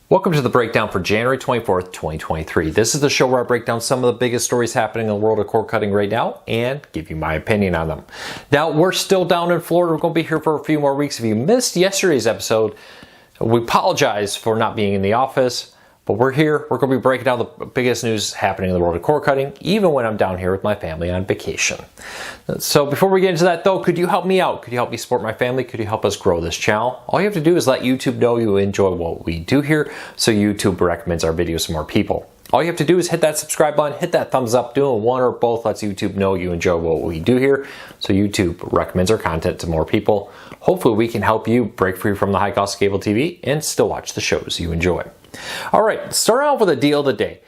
Welcome to the breakdown for January 24th, 2023. This is the show where I break down some of the biggest stories happening in the world of cord cutting right now and give you my opinion on them. Now, we're still down in Florida. We're going to be here for a few more weeks. If you missed yesterday's episode, we apologize for not being in the office, but we're here. We're going to be breaking down the biggest news happening in the world of cord cutting, even when I'm down here with my family on vacation. So before we get into that though, could you help me out? Could you help me support my family? Could you help us grow this channel? All you have to do is let YouTube know you enjoy what we do here, so YouTube recommends our videos to more people. All you have to do is hit that subscribe button, hit that thumbs up. Doing one or both lets YouTube know you enjoy what we do here, so YouTube recommends our content to more people. Hopefully we can help you break free from the high cost of cable TV and still watch the shows you enjoy. All right, starting off with a deal of the day.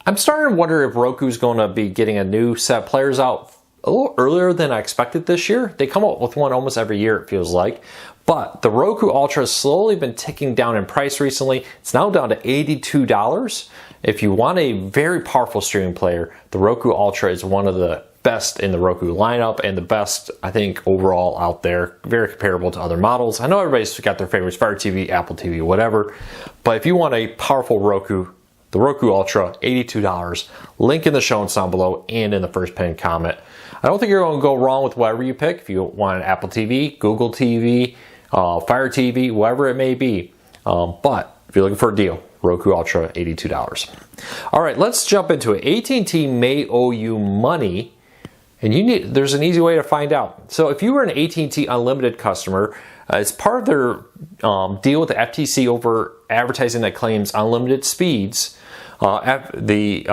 I'm starting to wonder if Roku's going to be getting a new set of players out a little earlier than I expected this year. They come up with one almost every year, it feels like. But the Roku Ultra has slowly been ticking down in price recently. It's now down to $82. If you want a very powerful streaming player, the Roku Ultra is one of the best in the Roku lineup and the best, I think, overall out there. Very comparable to other models. I know everybody's got their favorites, Fire TV, Apple TV, whatever. But if you want a powerful Roku, the Roku Ultra, $82. Link in the show notes down below and in the first pinned comment. I don't think you're going to go wrong with whatever you pick. If you want an Apple TV, Google TV, Fire TV, whatever it may be. But if you're looking for a deal, Roku Ultra, $82. All right, let's jump into it. AT&T may owe you money, and there's an easy way to find out. So if you were an AT&T Unlimited customer, as part of their deal with the FTC over advertising that claims unlimited speeds, AT&T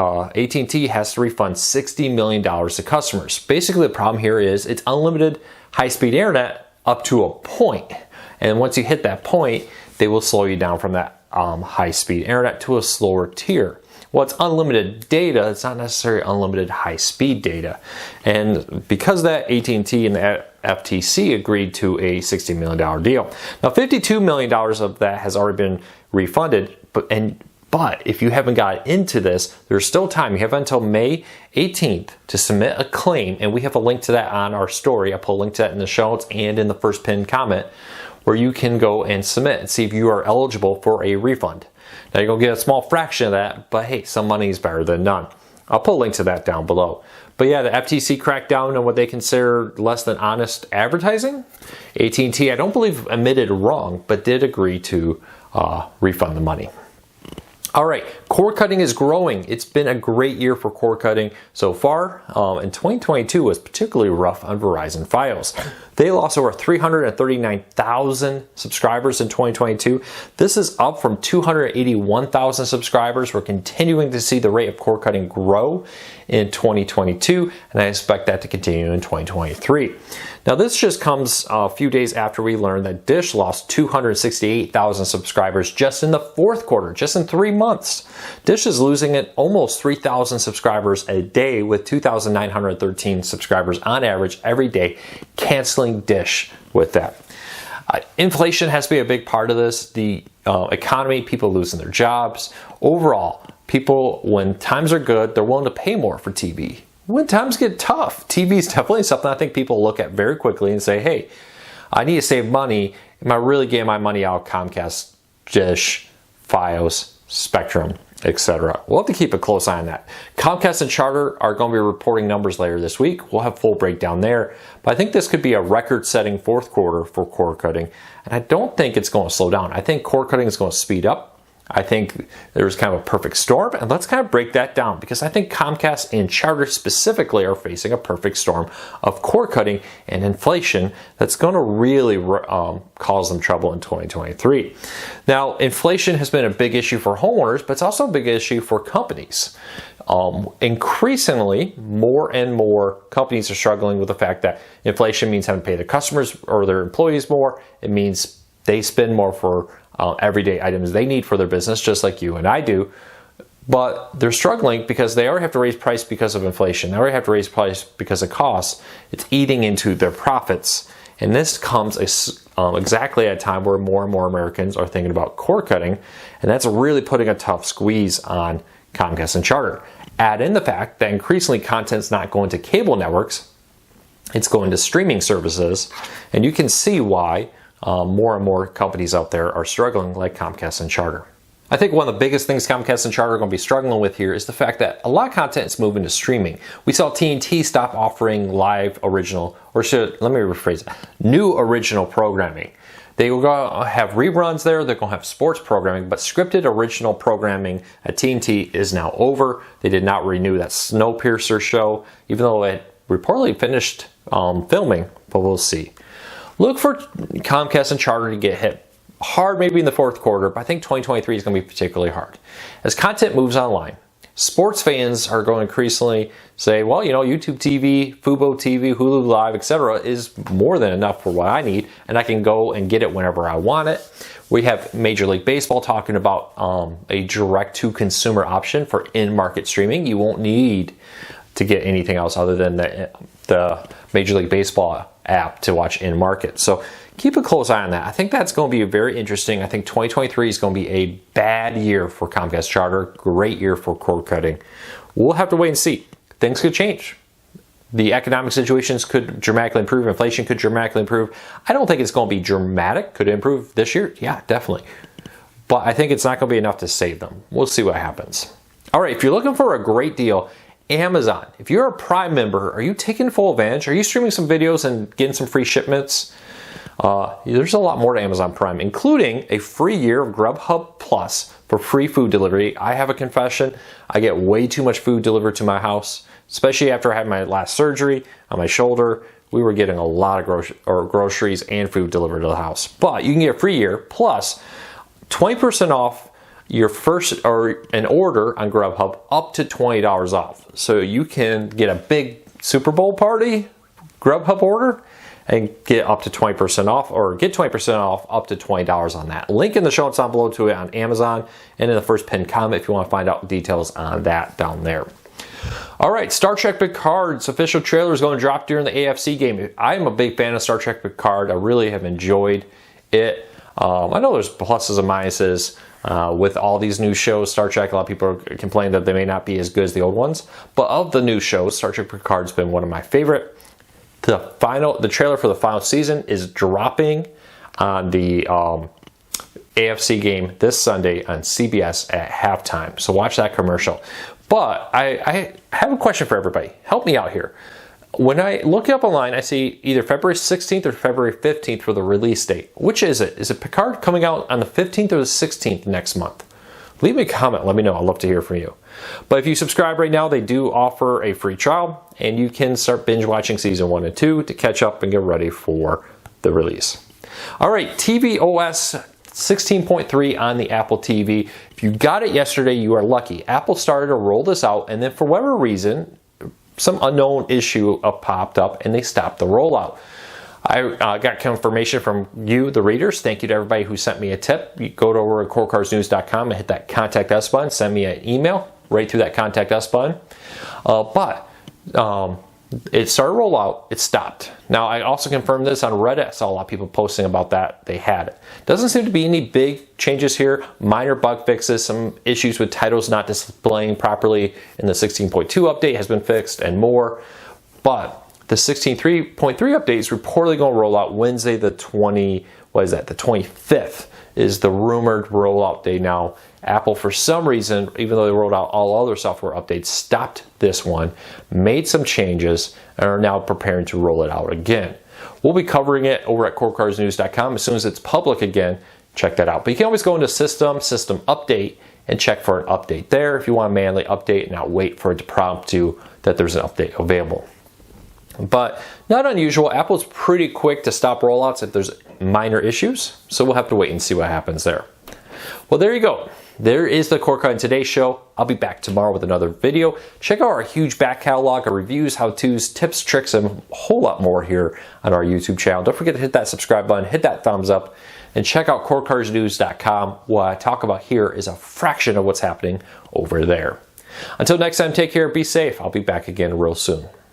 has to refund $60 million to customers. Basically, the problem here is it's unlimited high-speed internet up to a point. And once you hit that point, they will slow you down from that high-speed internet to a slower tier. Well, it's unlimited data. It's not necessarily unlimited high-speed data. And because of that, AT&T and the FTC agreed to a $60 million deal. Now, $52 million of that has already been refunded, but if you haven't got into this, there's still time. You have until May 18th to submit a claim, and we have a link to that on our story. I'll put a link to that in the show notes and in the first pinned comment, where you can go and submit and see if you are eligible for a refund. Now, you're going to get a small fraction of that, but hey, some money is better than none. I'll put a link to that down below. But yeah, the FTC cracked down on what they consider less than honest advertising. AT&T, I don't believe, admitted wrong, but did agree to refund the money. All right, cord cutting is growing. It's been a great year for cord cutting so far, and 2022 was particularly rough on Verizon Fios. They lost over 339,000 subscribers in 2022. This is up from 281,000 subscribers. We're continuing to see the rate of cord cutting grow in 2022, and I expect that to continue in 2023. Now, this just comes a few days after we learned that Dish lost 268,000 subscribers just in the fourth quarter, just in 3 months. Dish is losing at almost 3,000 subscribers a day, with 2,913 subscribers on average every day, canceling Dish with that. Inflation has to be a big part of this. The economy, people losing their jobs. Overall, people, when times are good, they're willing to pay more for TV. When times get tough, TV is definitely something I think people look at very quickly and say, hey, I need to save money. Am I really getting my money out of Comcast, Dish, Fios, Spectrum, etc.? We'll have to keep a close eye on that. Comcast and Charter are going to be reporting numbers later this week. We'll have full breakdown there. But I think this could be a record-setting fourth quarter for cord cutting. And I don't think it's going to slow down. I think cord cutting is going to speed up. I think there's kind of a perfect storm, and let's kind of break that down, because I think Comcast and Charter specifically are facing a perfect storm of cord cutting and inflation that's going to really cause them trouble in 2023. Now, inflation has been a big issue for homeowners, but it's also a big issue for companies. Increasingly, more and more companies are struggling with the fact that inflation means having to pay their customers or their employees more. It means they spend more for everyday items they need for their business, just like you and I do. But they're struggling because they already have to raise price because of inflation. They already have to raise price because of costs. It's eating into their profits. And this comes exactly at a time where more and more Americans are thinking about cord cutting. And that's really putting a tough squeeze on Comcast and Charter. Add in the fact that increasingly content's not going to cable networks. It's going to streaming services. And you can see why more and more companies out there are struggling, like Comcast and Charter. I think one of the biggest things Comcast and Charter are going to be struggling with here is the fact that a lot of content is moving to streaming. We saw AT&T stop offering live original, or let me rephrase it, new original programming. They will have reruns there, they're going to have sports programming, but scripted original programming at AT&T is now over. They did not renew that Snowpiercer show, even though it reportedly finished filming, but we'll see. Look for Comcast and Charter to get hit hard maybe in the fourth quarter, but I think 2023 is going to be particularly hard. As content moves online, sports fans are going to increasingly say, well, you know, YouTube TV, Fubo TV, Hulu Live, etc. is more than enough for what I need, and I can go and get it whenever I want it. We have Major League Baseball talking about a direct-to-consumer option for in-market streaming. You won't need to get anything else other than the Major League Baseball app to watch in-market. So keep a close eye on that. I think that's going to be very interesting. I think 2023 is going to be a bad year for Comcast Charter, great year for cord cutting. We'll have to wait and see. Things could change. The economic situations could dramatically improve. Inflation could dramatically improve. I don't think it's going to be dramatic. Could it improve this year? Yeah, definitely. But I think it's not going to be enough to save them. We'll see what happens. All right, if you're looking for a great deal, Amazon. If you're a Prime member, are you taking full advantage? Are you streaming some videos and getting some free shipments? There's a lot more to Amazon Prime, including a free year of Grubhub Plus for free food delivery. I have a confession. I get way too much food delivered to my house, especially after I had my last surgery on my shoulder. We were getting a lot of groceries and food delivered to the house. But you can get a free year plus 20% off your first or an order on Grubhub up to $20 off. So you can get a big Super Bowl party Grubhub order and get up to 20% off, or get 20% off up to $20 on that. Link in the show notes down below to it on Amazon and in the first pinned comment if you want to find out details on that down there. All right, Star Trek Picard's official trailer is going to drop during the AFC game. I'm a big fan of Star Trek Picard. I really have enjoyed it. I know there's pluses and minuses with all these new shows. Star Trek, a lot of people complain that they may not be as good as the old ones. But of the new shows, Star Trek Picard's been one of my favorite. The trailer for the final season is dropping on the AFC game this Sunday on CBS at halftime. So watch that commercial. But I have a question for everybody. Help me out here. When I look it up online, I see either February 16th or February 15th for the release date. Which is it? Is it Picard coming out on the 15th or the 16th next month? Leave me a comment. Let me know. I'd love to hear from you. But if you subscribe right now, they do offer a free trial, and you can start binge watching season 1 and 2 to catch up and get ready for the release. All right, tvOS 16.3 on the Apple TV. If you got it yesterday, you are lucky. Apple started to roll this out, and then for whatever reason, some unknown issue popped up, and they stopped the rollout. I got confirmation from you, the readers. Thank you to everybody who sent me a tip. You go to over at corecarsnews.com and hit that Contact Us button. Send me an email right through that Contact Us button. But it started to roll out. It stopped. Now, I also confirmed this on Reddit. I saw a lot of people posting about that. They had it. Doesn't seem to be any big changes here. Minor bug fixes. Some issues with titles not displaying properly in the 16.2 update has been fixed and more. But the 16.3 update is reportedly going to roll out Wednesday the 25th is the rumored rollout day. Now, Apple, for some reason, even though they rolled out all other software updates, stopped this one, made some changes, and are now preparing to roll it out again. We'll be covering it over at corecarsnews.com as soon as it's public again. Check that out. But you can always go into System Update, and check for an update there if you want to manually update and not wait for it to prompt you that there's an update available. But not unusual. Apple's pretty quick to stop rollouts if there's minor issues, so we'll have to wait and see what happens there. Well, there you go. There is the Cord Cut in today's show. I'll be back tomorrow with another video. Check out our huge back catalog of reviews, how-tos, tips, tricks, and a whole lot more here on our YouTube channel. Don't forget to hit that subscribe button, hit that thumbs up, and check out corecarsnews.com. What I talk about here is a fraction of what's happening over there. Until next time, take care, be safe. I'll be back again real soon.